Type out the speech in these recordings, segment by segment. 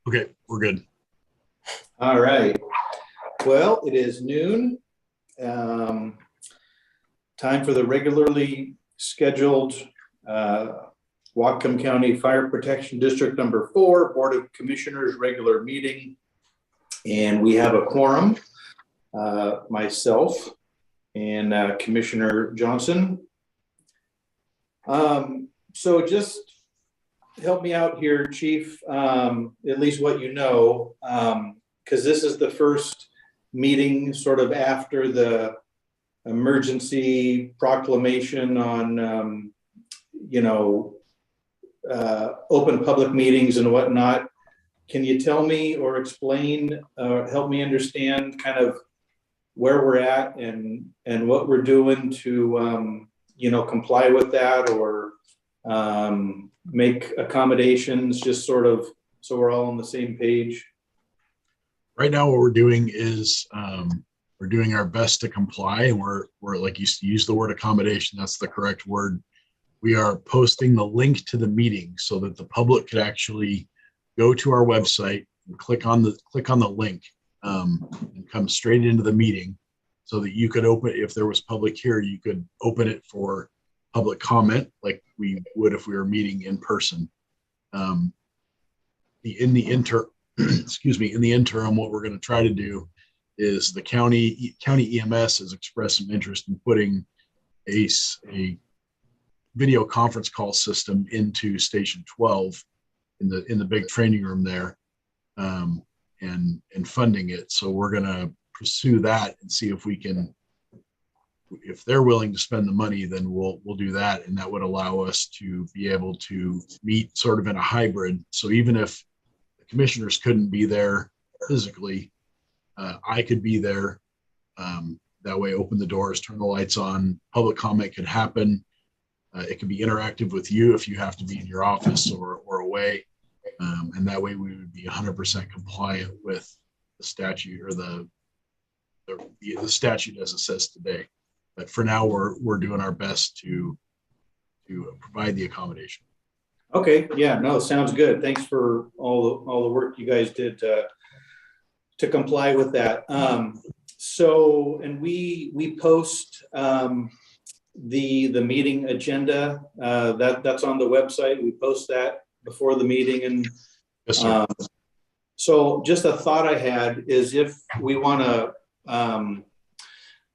Okay, we're good. All right. Well, it is noon. Time for the regularly scheduled Whatcom County Fire Protection District number 4 Board of Commissioners regular meeting. And we have a quorum, myself and Commissioner Johnson. So just help me out here, Chief, at least what you know, because this is the first meeting sort of after the emergency proclamation on, open public meetings and whatnot. Can you tell me or explain, help me understand kind of where we're at and what we're doing to, comply with that or make accommodations, just sort of so we're all on the same page? Right now, what we're doing is we're doing our best to comply, and we're like you use the word accommodation. That's the correct word. We are posting the link to the meeting so that the public could actually go to our website and click on the link and come straight into the meeting, so that you could open, if there was public here, you could open it for public comment like we would if we were meeting in person. In the interim, what we're going to try to do is the county EMS has expressed some interest in putting a video conference call system into Station 12 in the big training room there, and funding it. So we're going to pursue that and see if we can, if they're willing to spend the money, then we'll do that, and that would allow us to be able to meet sort of in a hybrid. So even if the commissioners couldn't be there physically, I could be there. That way, open the doors, turn the lights on, public comment could happen. It can be interactive with you if you have to be in your office or away. And that way we would be 100% compliant with the statute, or the statute as it says today. But for now, we're doing our best to provide the accommodation. Okay, yeah, no, sounds good. Thanks for all the work you guys did to comply with that. So, and we post the meeting agenda that's on the website. We post that before the meeting, and yes, sir. So just a thought I had is, if we want to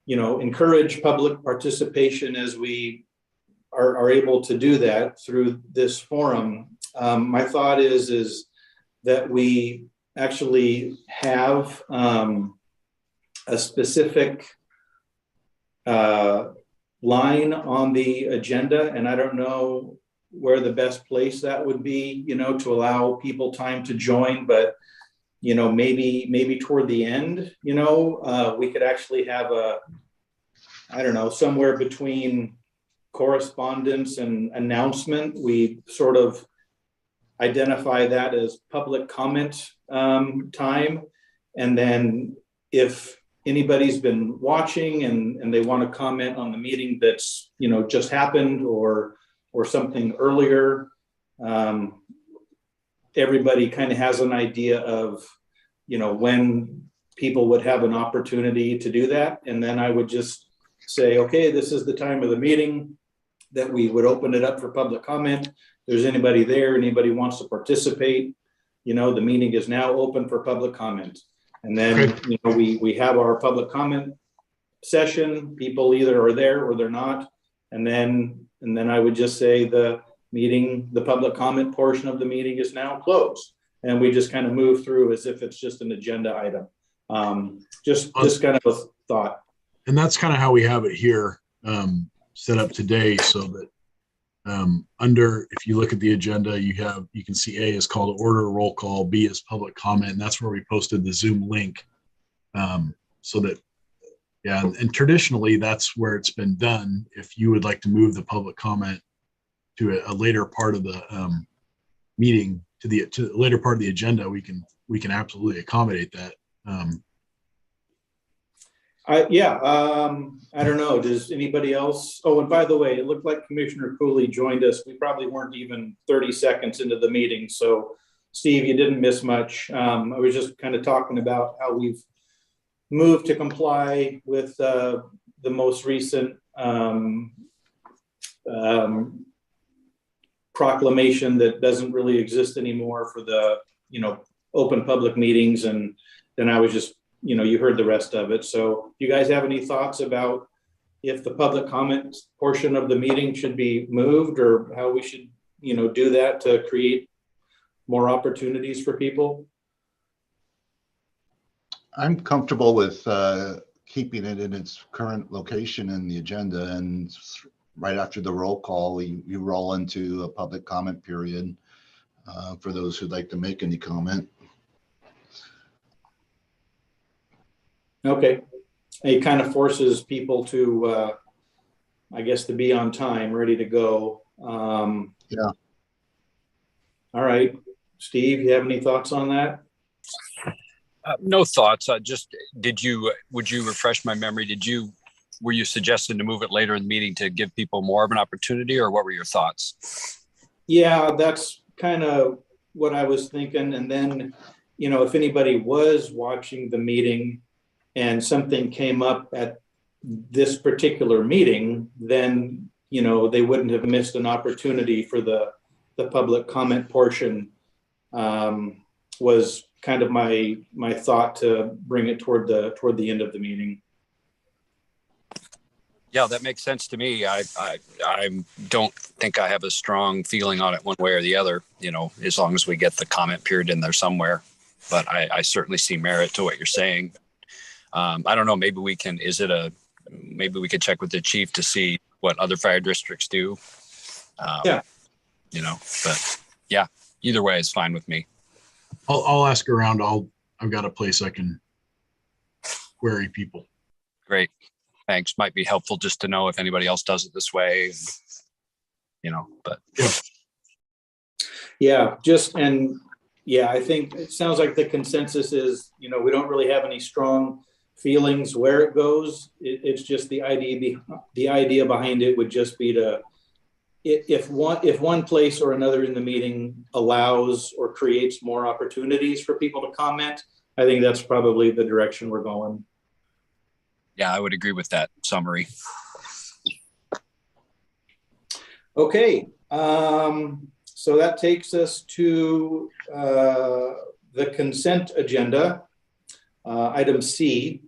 encourage public participation as we are able to do that through this forum, my thought is that we actually have a specific line on the agenda, and I don't know where the best place that would be, to allow people time to join, but maybe toward the end, we could actually have somewhere between correspondence and announcement, we sort of identify that as public comment time. And then if anybody's been watching and they want to comment on the meeting that's, just happened or something earlier, everybody kind of has an idea of, when people would have an opportunity to do that. And then I would just say, okay, this is the time of the meeting that we would open it up for public comment. If there's anybody there, anybody wants to participate, the meeting is now open for public comment. And then, we have our public comment session. People either are there or they're not. And then I would just say the public comment portion of the meeting is now closed. And we just kind of move through as if it's just an agenda item. Just kind of a thought. And that's kind of how we have it here set up today, so that if you look at the agenda, you can see A is call to order, roll call, B is public comment, and that's where we posted the Zoom link. So that, yeah, and traditionally that's where it's been done. If you would like to move the public comment to a later part of the meeting, to the later part of the agenda, we can absolutely accommodate that. I don't know. Does anybody else? Oh, and by the way, it looked like Commissioner Cooley joined us. We probably weren't even 30 seconds into the meeting. So Steve, you didn't miss much. I was just kind of talking about how we've moved to comply with the most recent proclamation that doesn't really exist anymore for the, open public meetings. And then I was just, you heard the rest of it. So you guys have any thoughts about if the public comment portion of the meeting should be moved, or how we should, do that to create more opportunities for people? I'm comfortable with keeping it in its current location in the agenda, and right after the roll call, you roll into a public comment period for those who'd like to make any comment. Okay. It kind of forces people to, I guess, to be on time, ready to go. Yeah. All right. Steve, you have any thoughts on that? No thoughts. Would you refresh my memory? Were you suggesting to move it later in the meeting to give people more of an opportunity, or what were your thoughts? Yeah, that's kind of what I was thinking. And then, if anybody was watching the meeting and something came up at this particular meeting, then, they wouldn't have missed an opportunity for the public comment portion. Was kind of my thought to bring it toward the end of the meeting. Yeah, that makes sense to me. I don't think I have a strong feeling on it one way or the other, as long as we get the comment period in there somewhere. But I certainly see merit to what you're saying. I don't know, maybe we could check with the chief to see what other fire districts do. Yeah. But yeah, either way is fine with me. I'll ask around. I've got a place I can query people. Great. Thanks. Might be helpful just to know if anybody else does it this way, but. Yeah, I think it sounds like the consensus is, we don't really have any strong feelings where it goes. It's just the idea behind it would just be to, if one place or another in the meeting allows or creates more opportunities for people to comment, I think that's probably the direction we're going. Yeah, I would agree with that summary. Okay, so that takes us to the consent agenda. Item C.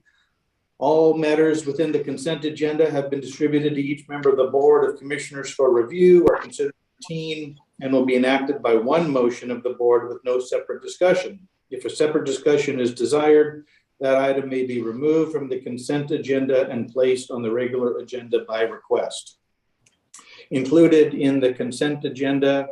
All matters within the consent agenda have been distributed to each member of the Board of Commissioners for review or considered routine and will be enacted by one motion of the board with no separate discussion. If a separate discussion is desired, that item may be removed from the consent agenda and placed on the regular agenda by request. Included in the consent agenda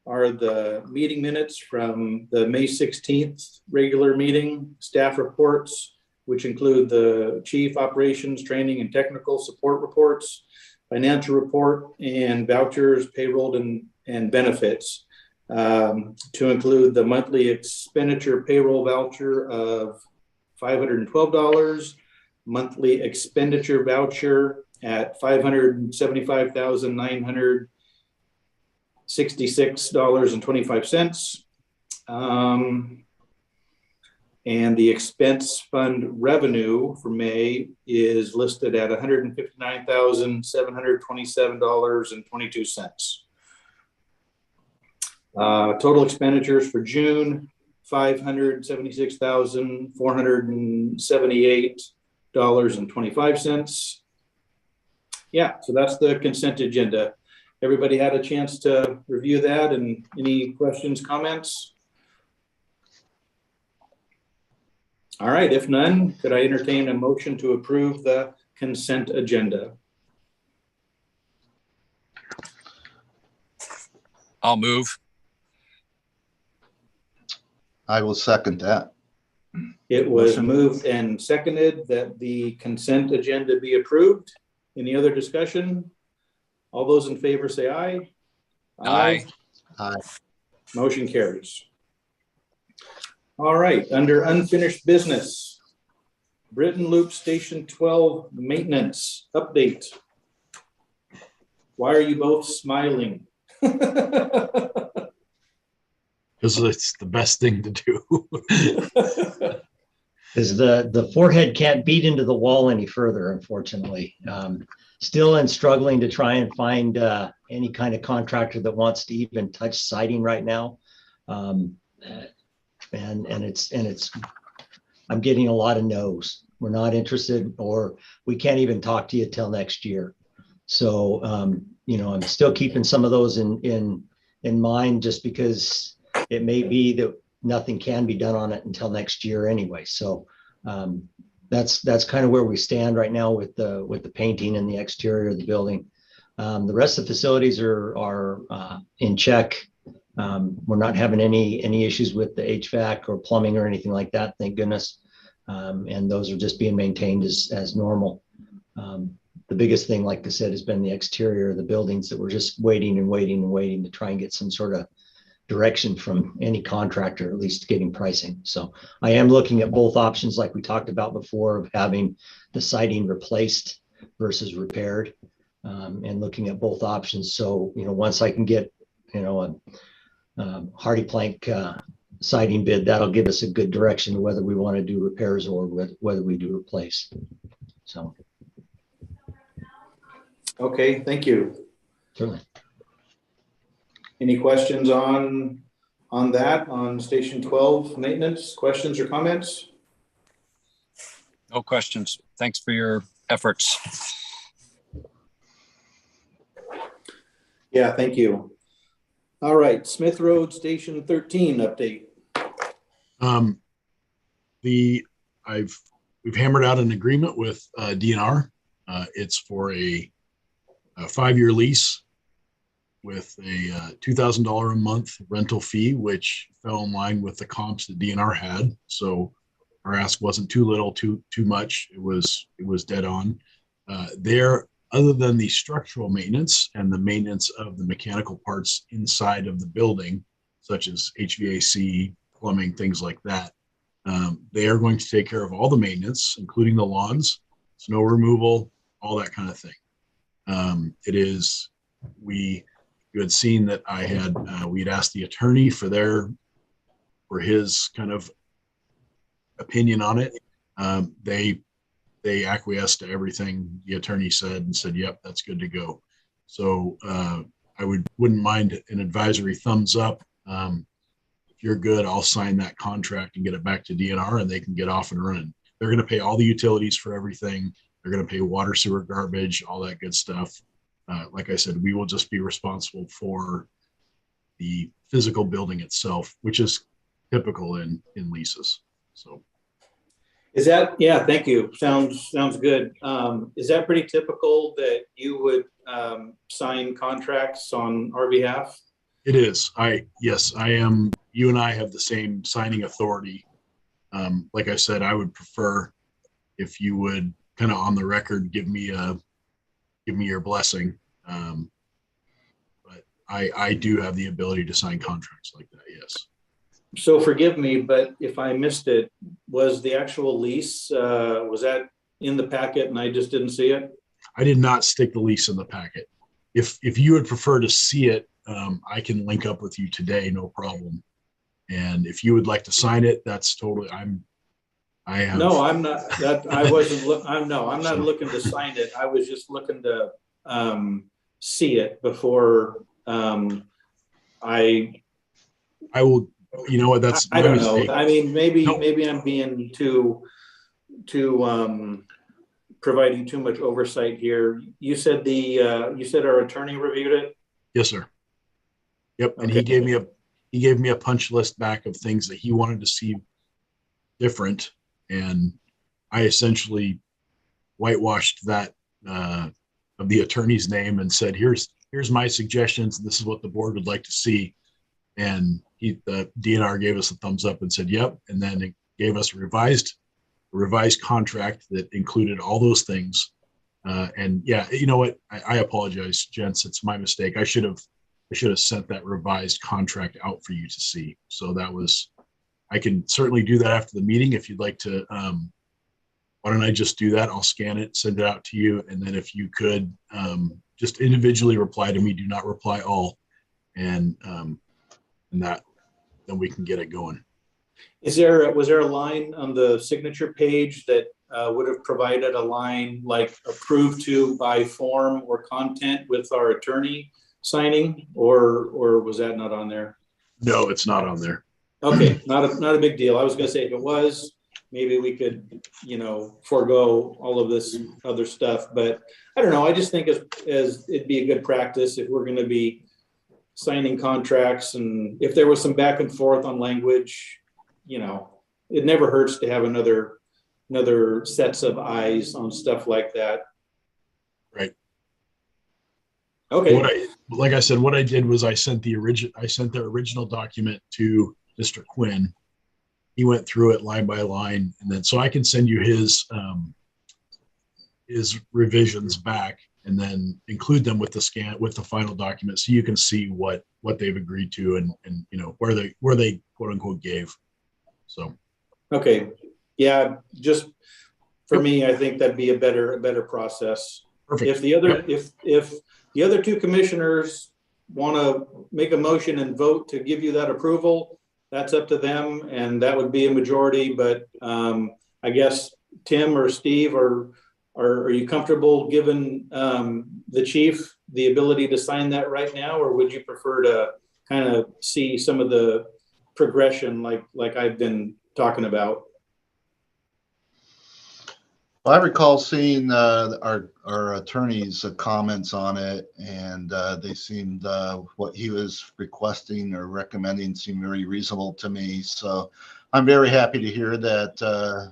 are the meeting minutes from the May 16th regular meeting, staff reports, which include the chief operations, training, and technical support reports, financial report, and vouchers, payroll, and benefits, to include the monthly expenditure payroll voucher of $512, monthly expenditure voucher at $575,966.25. And the expense fund revenue for May is listed at $159,727.22. Total expenditures for June, $576,478.25. Yeah, so that's the consent agenda. Everybody had a chance to review that, and any questions, comments? All right, if none, could I entertain a motion to approve the consent agenda? I'll move. I will second that. It was moved and seconded that the consent agenda be approved. Any other discussion? All those in favor say aye. Aye. Aye. Motion carries. All right, under unfinished business, Britton Loop Station 12 maintenance update. Why are you both smiling? because it's the best thing to do. Because the forehead can't beat into the wall any further, unfortunately. Still struggling to try and find any kind of contractor that wants to even touch siding right now. And it's I'm getting a lot of no's. We're not interested, or we can't even talk to you till next year. So I'm still keeping some of those in mind, just because it may be that nothing can be done on it until next year anyway. So that's kind of where we stand right now with the painting and the exterior of the building. The rest of the facilities are in check. We're not having any issues with the HVAC or plumbing or anything like that, thank goodness. And those are just being maintained as normal. The biggest thing, like I said, has been the exterior of the buildings that we're just waiting to try and get some sort of direction from any contractor, at least getting pricing. So I am looking at both options, like we talked about before, of having the siding replaced versus repaired, and looking at both options. So, once I can get, a hardy plank siding bid, that'll give us a good direction whether we want to do repairs or whether we do replace. So. Okay, thank you. Certainly. Any questions on that, on Station 12 maintenance? Questions or comments? No questions. Thanks for your efforts. Yeah, thank you. All right, Smith Road Station 13 update. We've hammered out an agreement with DNR. It's for a 5-year lease with a $2,000 a month rental fee, which fell in line with the comps that DNR had. So our ask wasn't too little, too much. It was dead on. There, other than the structural maintenance and the maintenance of the mechanical parts inside of the building, such as HVAC, plumbing, things like that, they are going to take care of all the maintenance, including the lawns, snow removal, all that kind of thing. You had seen that we had asked the attorney for his kind of opinion on it. They acquiesced to everything the attorney said and said, yep, that's good to go. So I wouldn't mind an advisory thumbs up. If you're good, I'll sign that contract and get it back to DNR and they can get off and running. They're going to pay all the utilities for everything. They're going to pay water, sewer, garbage, all that good stuff. Like I said, we will just be responsible for the physical building itself, which is typical in leases. So. Is that, yeah, thank you. Sounds good. Is that pretty typical that you would sign contracts on our behalf? It is. Yes, I am. You and I have the same signing authority. Like I said, I would prefer if you would kind of on the record give me your blessing. But I do have the ability to sign contracts like that. Yes. So forgive me, but if I missed it, was the actual lease, was that in the packet and I just didn't see it? I did not stick the lease in the packet. If you would prefer to see it, I can link up with you today, no problem. And if you would like to sign it, that's totally, No, I'm not, I'm not looking to sign it. I was just looking to see it before I will, you know what, that's I don't know. mistake. I mean, maybe I'm being too providing too much oversight here. You said our attorney reviewed it? Yes, sir. Yep. And okay. he gave me a punch list back of things that he wanted to see different. And I essentially whitewashed that of the attorney's name and said, here's my suggestions. This is what the board would like to see. And the DNR gave us a thumbs up and said, yep. And then it gave us a revised contract that included all those things. And yeah, you know what? I apologize, gents. It's my mistake. I should have sent that revised contract out for you to see. So I can certainly do that after the meeting. If you'd like to, why don't I just do that? I'll scan it, send it out to you. And then if you could just individually reply to me, do not reply all. And that we can get it going. Was there a line on the signature page that would have provided a line like approved to by form or content with our attorney signing, or was that not on there? No, it's not on there. Okay, not a big deal. I was gonna say if it was, maybe we could, forego all of this other stuff, but I don't know. I just think as it'd be a good practice if we're gonna be signing contracts, and if there was some back and forth on language, it never hurts to have another sets of eyes on stuff like that. Right. Okay. Like I said, what I did was I sent the original document to Mr. Quinn. He went through it line by line, and then so I can send you his revisions back, and then include them with the final document, so you can see what they've agreed to and where they quote unquote gave. So. Okay. Yeah. Just for me, I think that'd be a better process. Perfect. If the other two commissioners want to make a motion and vote to give you that approval, that's up to them, and that would be a majority. But I guess Tim or Steve, are you comfortable giving the chief the ability to sign that right now, or would you prefer to kind of see some of the progression like I've been talking about? Well, I recall seeing our attorney's comments on it, and they seemed what he was requesting or recommending seemed very reasonable to me. So I'm very happy to hear that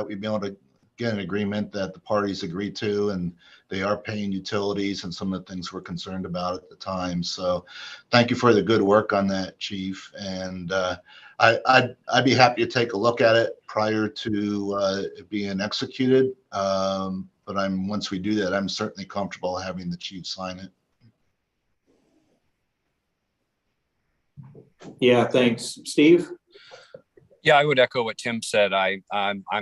we've been able to get an agreement that the parties agreed to, and they are paying utilities and some of the things we're concerned about at the time. So thank you for the good work on that, Chief. And I'd be happy to take a look at it prior to it being executed. But once we do that, I'm certainly comfortable having the chief sign it. Yeah, thanks. Steve? Yeah, I would echo what Tim said. I'm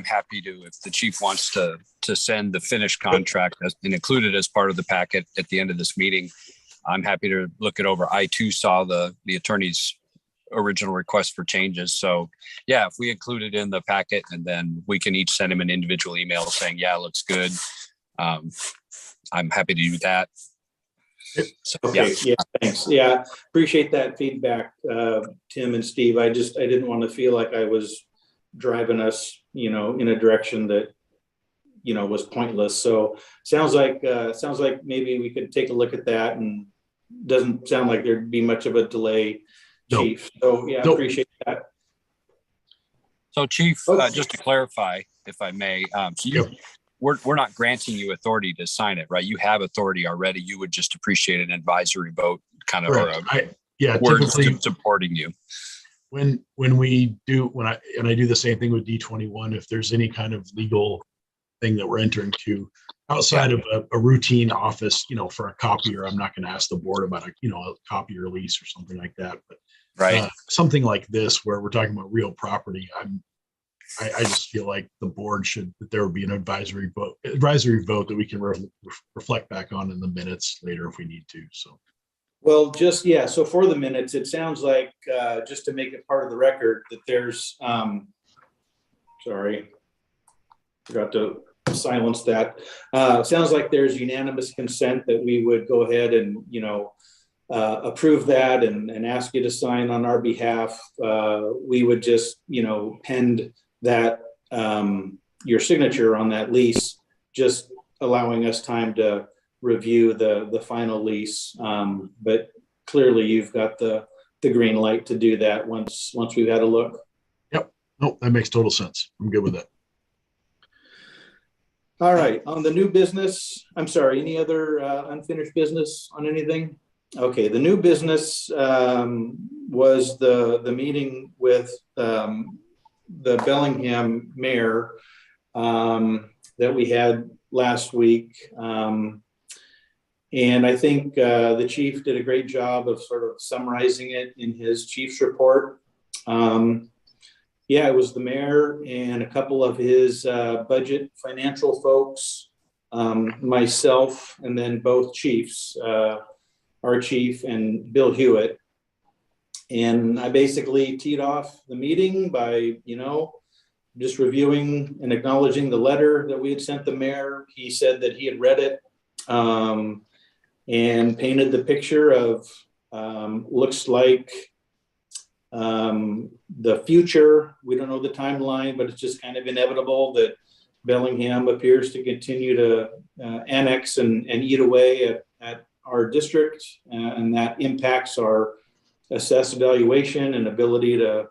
happy to, if the chief wants to send the finished contract and include it as part of the packet at the end of this meeting. I'm happy to look it over. I too saw the attorney's original request for changes. So yeah, if we include it in the packet, and then we can each send him an individual email saying, yeah, looks good. I'm happy to do that. So, okay. Yeah, thanks. Yeah, appreciate that feedback, Tim and Steve. I didn't want to feel like I was driving us, in a direction that, was pointless. So sounds like maybe we could take a look at that, and doesn't sound like there'd be much of a delay, Chief. So yeah, appreciate that. So Chief, just to clarify, if I may, we're not granting you authority to sign it, right? You have authority already. You would just appreciate an advisory vote, kind of, words supporting you. When I do the same thing with D21, if there's any kind of legal thing that we're entering to outside of a routine office, for a copier, I'm not going to ask the board about a copier lease or something like that. But something like this, where we're talking about real property, I just feel like the board that there would be an advisory vote that we can reflect back on in the minutes later if we need to. So, well, so for the minutes, it sounds like, just to make it part of the record, that there's, sorry, forgot to silence that. Sounds like there's unanimous consent that we would go ahead and, approve that and ask you to sign on our behalf. We would just, pend that, your signature on that lease, just allowing us time to review the final lease. But clearly you've got the green light to do that once we've had a look. Yep. Nope, that makes total sense. I'm good with that. All right, on the new business, I'm sorry, any other unfinished business on anything? Okay, the new business was the meeting with the Bellingham mayor that we had last week. And I think the chief did a great job of sort of summarizing it in his chief's report. Yeah, it was the mayor and a couple of his budget financial folks, myself, and then both chiefs, our chief and Bill Hewitt. And I basically teed off the meeting by, just reviewing and acknowledging the letter that we had sent the mayor. He said that he had read it, and painted the picture of, looks like the future. We don't know the timeline, but it's just kind of inevitable that Bellingham appears to continue to annex and eat away at our district, and that impacts our assessed valuation and ability to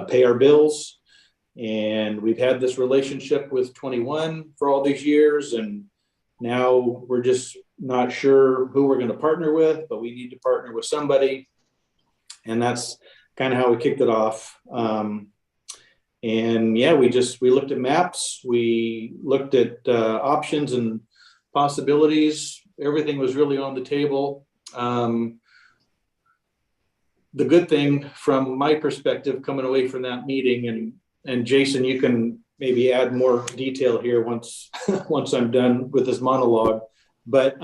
pay our bills. And we've had this relationship with 21 for all these years, and now we're just not sure who we're going to partner with, but we need to partner with somebody. And that's kind of how we kicked it off. And yeah, we looked at maps, we looked at options and possibilities. Everything was really on the table. The good thing from my perspective coming away from that meeting, and Jason, you can maybe add more detail here once I'm done with this monologue, but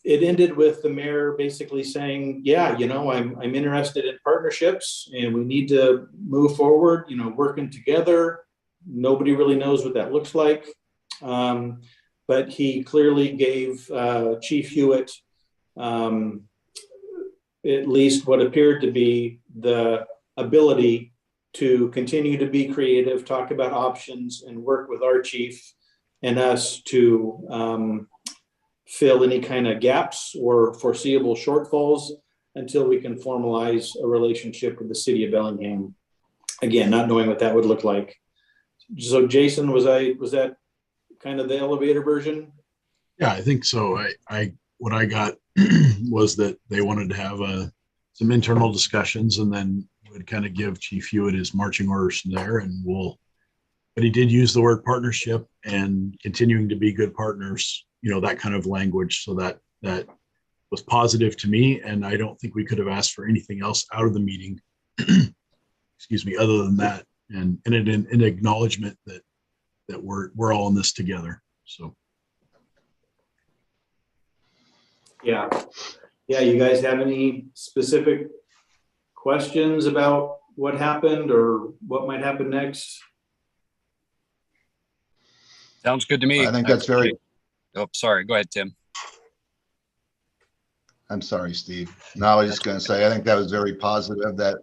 it ended with the mayor basically saying, yeah, I'm interested in partnerships and we need to move forward, working together. Nobody really knows what that looks like. But he clearly gave Chief Hewitt at least what appeared to be the ability to continue to be creative, talk about options, and work with our chief and us to fill any kind of gaps or foreseeable shortfalls until we can formalize a relationship with the city of Bellingham. Again, not knowing what that would look like. So Jason, was that kind of the elevator version? Yeah, I think so. What I got was that they wanted to have some internal discussions, and then would kind of give Chief Hewitt his marching orders from there. But he did use the word partnership and continuing to be good partners, that kind of language. So that was positive to me. And I don't think we could have asked for anything else out of the meeting, excuse me, other than that. And an acknowledgement that we're all in this together. So. Yeah. You guys have any specific questions about what happened or what might happen next? Sounds good to me. I think that's very. Oh, sorry. Go ahead, Tim. I'm sorry, Steve. No, I was just going to say, I think that was very positive. That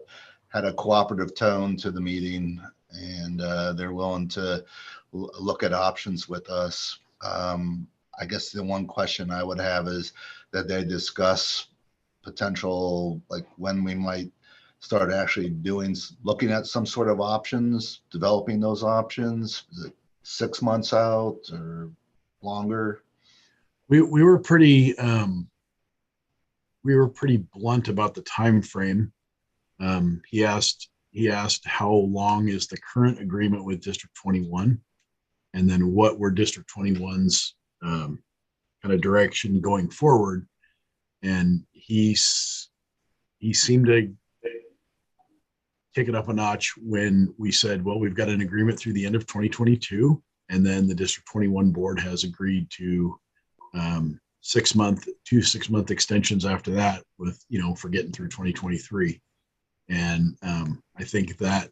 had a cooperative tone to the meeting, and they're willing to look at options with us. I guess the one question I would have is that they discuss potential, like when we might start actually looking at some sort of options, developing those options. Is it 6 months out or longer? We were pretty blunt about the time frame. He asked how long is the current agreement with District 21, and then what were District 21's kind of direction going forward. And he seemed to kick it up a notch when we said, well, we've got an agreement through the end of 2022, and then the District 21 board has agreed to 6 month extensions after that, with for getting through 2023. And I think that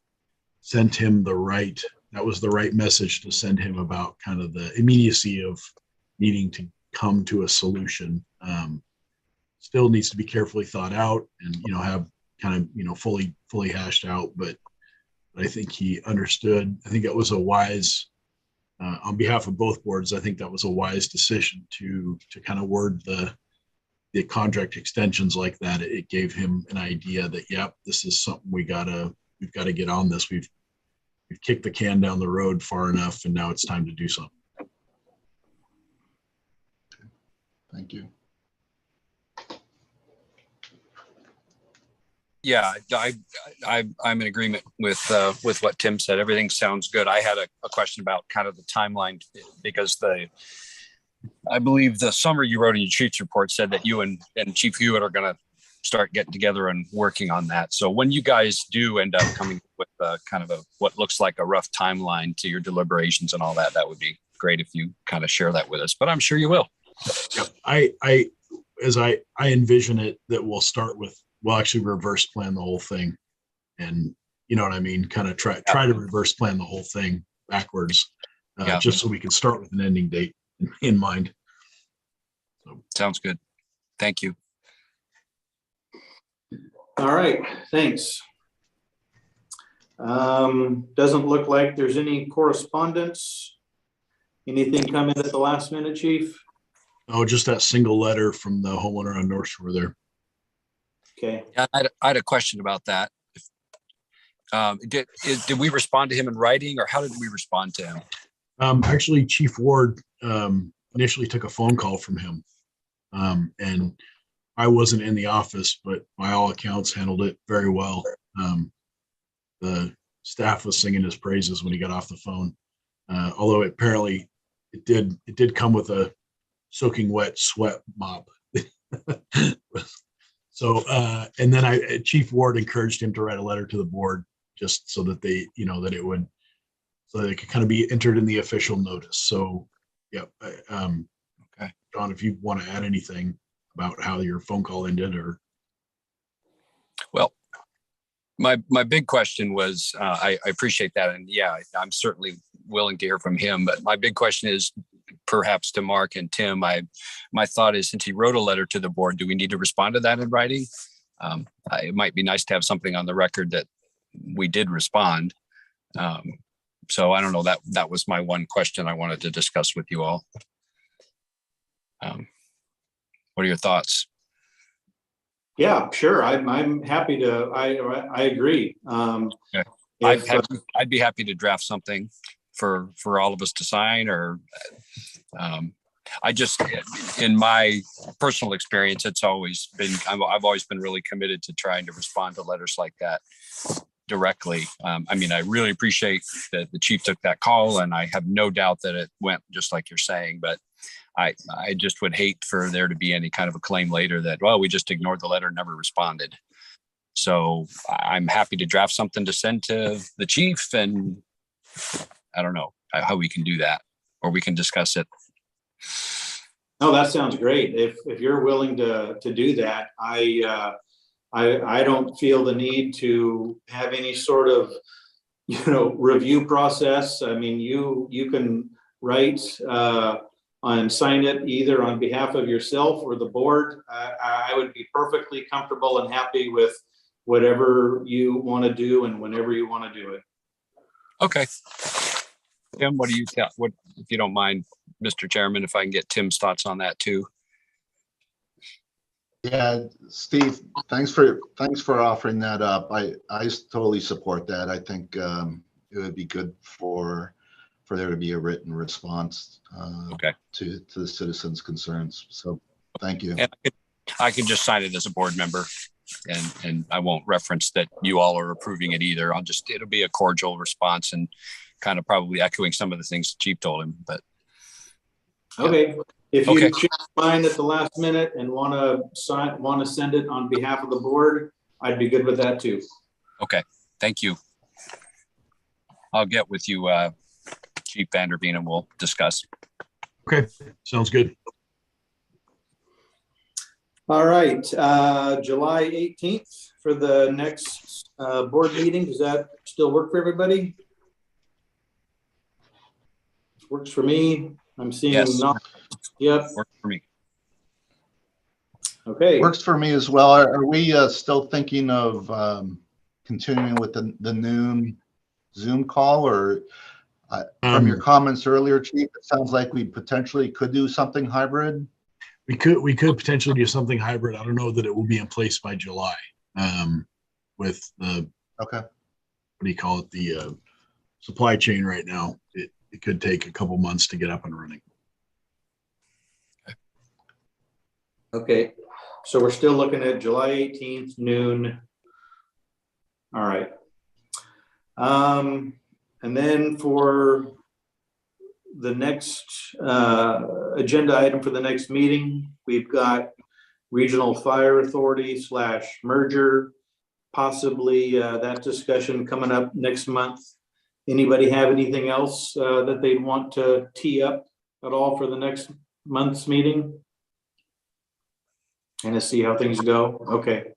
sent him that was the right message to send him about kind of the immediacy of needing to come to a solution. Still needs to be carefully thought out and have kind of fully hashed out, but I think he understood. I think it was a wise on behalf of both boards. I think that was a wise decision to kind of word the contract extensions like that. It gave him an idea that, yep, this is something we've got to get on this. We've kicked the can down the road far enough, and now it's time to do something. Thank you. Yeah, I'm in agreement with what Tim said. Everything sounds good. I had a question about kind of the timeline, because I believe the summary you wrote in your chief's report said that you and Chief Hewitt are going to start getting together and working on that. So when you guys do end up coming with kind of what looks like a rough timeline to your deliberations and all that, that would be great if you kind of share that with us. But I'm sure you will. Yep. as I envision it, that we'll start with, we'll actually reverse plan the whole thing. And you know what I mean? Kind of try to reverse plan the whole thing backwards, just so we can start with an ending date in mind. So. Sounds good. Thank you. All right, thanks. Doesn't look like there's any correspondence. Anything come in at the last minute, Chief? Oh, just that single letter from the homeowner on North Shore there. Okay. Yeah, I had a question about that. Did we respond to him in writing, or how did we respond to him? Actually, Chief Ward initially took a phone call from him, and I wasn't in the office, but by all accounts handled it very well. The staff was singing his praises when he got off the phone, although apparently it did come with a soaking wet sweat mop. So, and then Chief Ward encouraged him to write a letter to the board, just so that they, that it would, so that it could kind of be entered in the official notice. So, yeah. Okay. John, if you want to add anything about how your phone call ended, or. Well, my big question was, I appreciate that. And yeah, I'm certainly willing to hear from him, but my big question is perhaps to Mark and Tim. My thought is, since he wrote a letter to the board, do we need to respond to that in writing? It might be nice to have something on the record that we did respond. So I don't know, that was my one question I wanted to discuss with you all. What are your thoughts? Yeah, sure. I'm happy to. I agree. Okay. I'd be happy to draft something for all of us to sign, or I just, in my personal experience, it's always been, I've always been really committed to trying to respond to letters like that directly. I mean, I really appreciate that the chief took that call, and I have no doubt that it went just like you're saying, but I just would hate for there to be any kind of a claim later that, well, we just ignored the letter, never responded. So I'm happy to draft something to send to the chief, and I don't know how we can do that, or we can discuss it. No, that sounds great. If you're willing to do that, I don't feel the need to have any sort of, review process. I mean, you can write and sign it either on behalf of yourself or the board. I would be perfectly comfortable and happy with whatever you want to do and whenever you want to do it. Okay. Tim, what do you tell? What, if you don't mind, Mr. Chairman, if I can get Tim's thoughts on that too? Yeah, Steve, thanks for offering that up. I totally support that. I think it would be good for there to be a written response to the citizens' concerns. So thank you. And I can just sign it as a board member, and I won't reference that you all are approving it either. It'll be a cordial response and kind of probably echoing some of the things the chief told him, but. Okay. If you change your mind at the last minute and want to send it on behalf of the board, I'd be good with that too. Okay, thank you. I'll get with you, Chief Vanderveen, and we'll discuss. Okay, sounds good. All right, July 18th for the next board meeting. Does that still work for everybody? Works for me. I'm seeing not. Yep. Works for me. Okay. Works for me as well. Are we still thinking of continuing with the noon Zoom call, or from your comments earlier, Chief, it sounds like we potentially could do something hybrid? We could potentially do something hybrid. I don't know that it will be in place by July. With the what do you call it? The supply chain right now. It could take a couple months to get up and running. Okay, so we're still looking at July 18th, noon. All right. And then for the next agenda item for the next meeting, we've got Regional Fire Authority / merger, possibly that discussion coming up next month. Anybody have anything else that they'd want to tee up at all for the next month's meeting? kind of see how things go. Okay.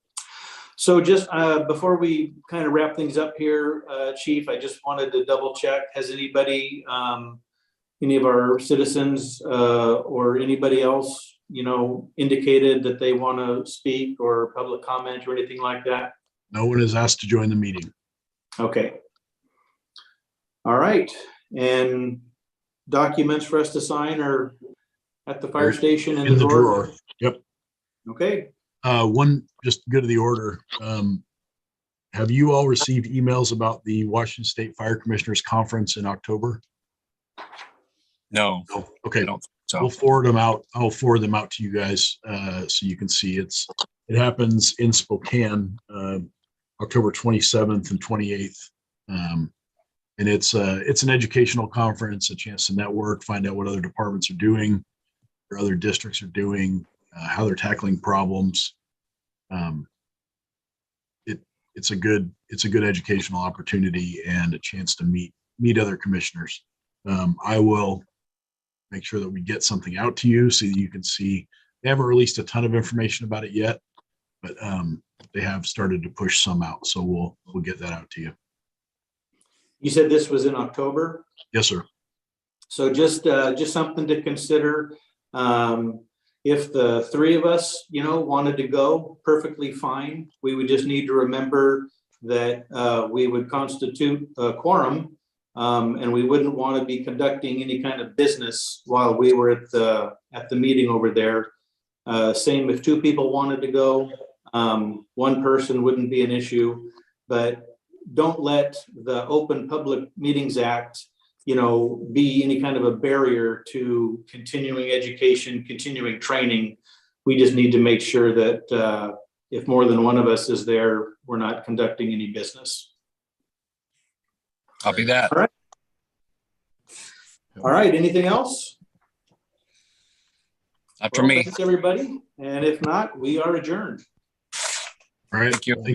So just before we kind of wrap things up here, Chief, I just wanted to double check. Has anybody, any of our citizens or anybody else, indicated that they want to speak or public comment or anything like that? No one is asked to join the meeting. Okay. All right. And documents for us to sign are at the fire station in the drawer? Yep. Okay. One, just to go to the order. Have you all received emails about the Washington State Fire Commissioners Conference in October? No. No. Okay. So We'll forward them out. I'll forward them out to you guys so you can see it happens in Spokane, October 27th and 28th. And it's an educational conference, a chance to network, find out what other departments are doing, or other districts are doing, how they're tackling problems. It's a good educational opportunity and a chance to meet other commissioners. I will make sure that we get something out to you so that you can see. They haven't released a ton of information about it yet, but they have started to push some out. So we'll get that out to you. You said this was in October? Yes, sir. So just something to consider. If the three of us, wanted to go, perfectly fine. We would just need to remember that we would constitute a quorum, and we wouldn't want to be conducting any kind of business while we were at the meeting over there. Same if two people wanted to go, one person wouldn't be an issue, but don't let the Open Public Meetings Act be any kind of a barrier to continuing education, continuing training. We just need to make sure that if more than one of us is there, we're not conducting any business. Copy that. All right. All right. Anything else? Not for me. Thanks, everybody. And if not, we are adjourned. All right. Thank you.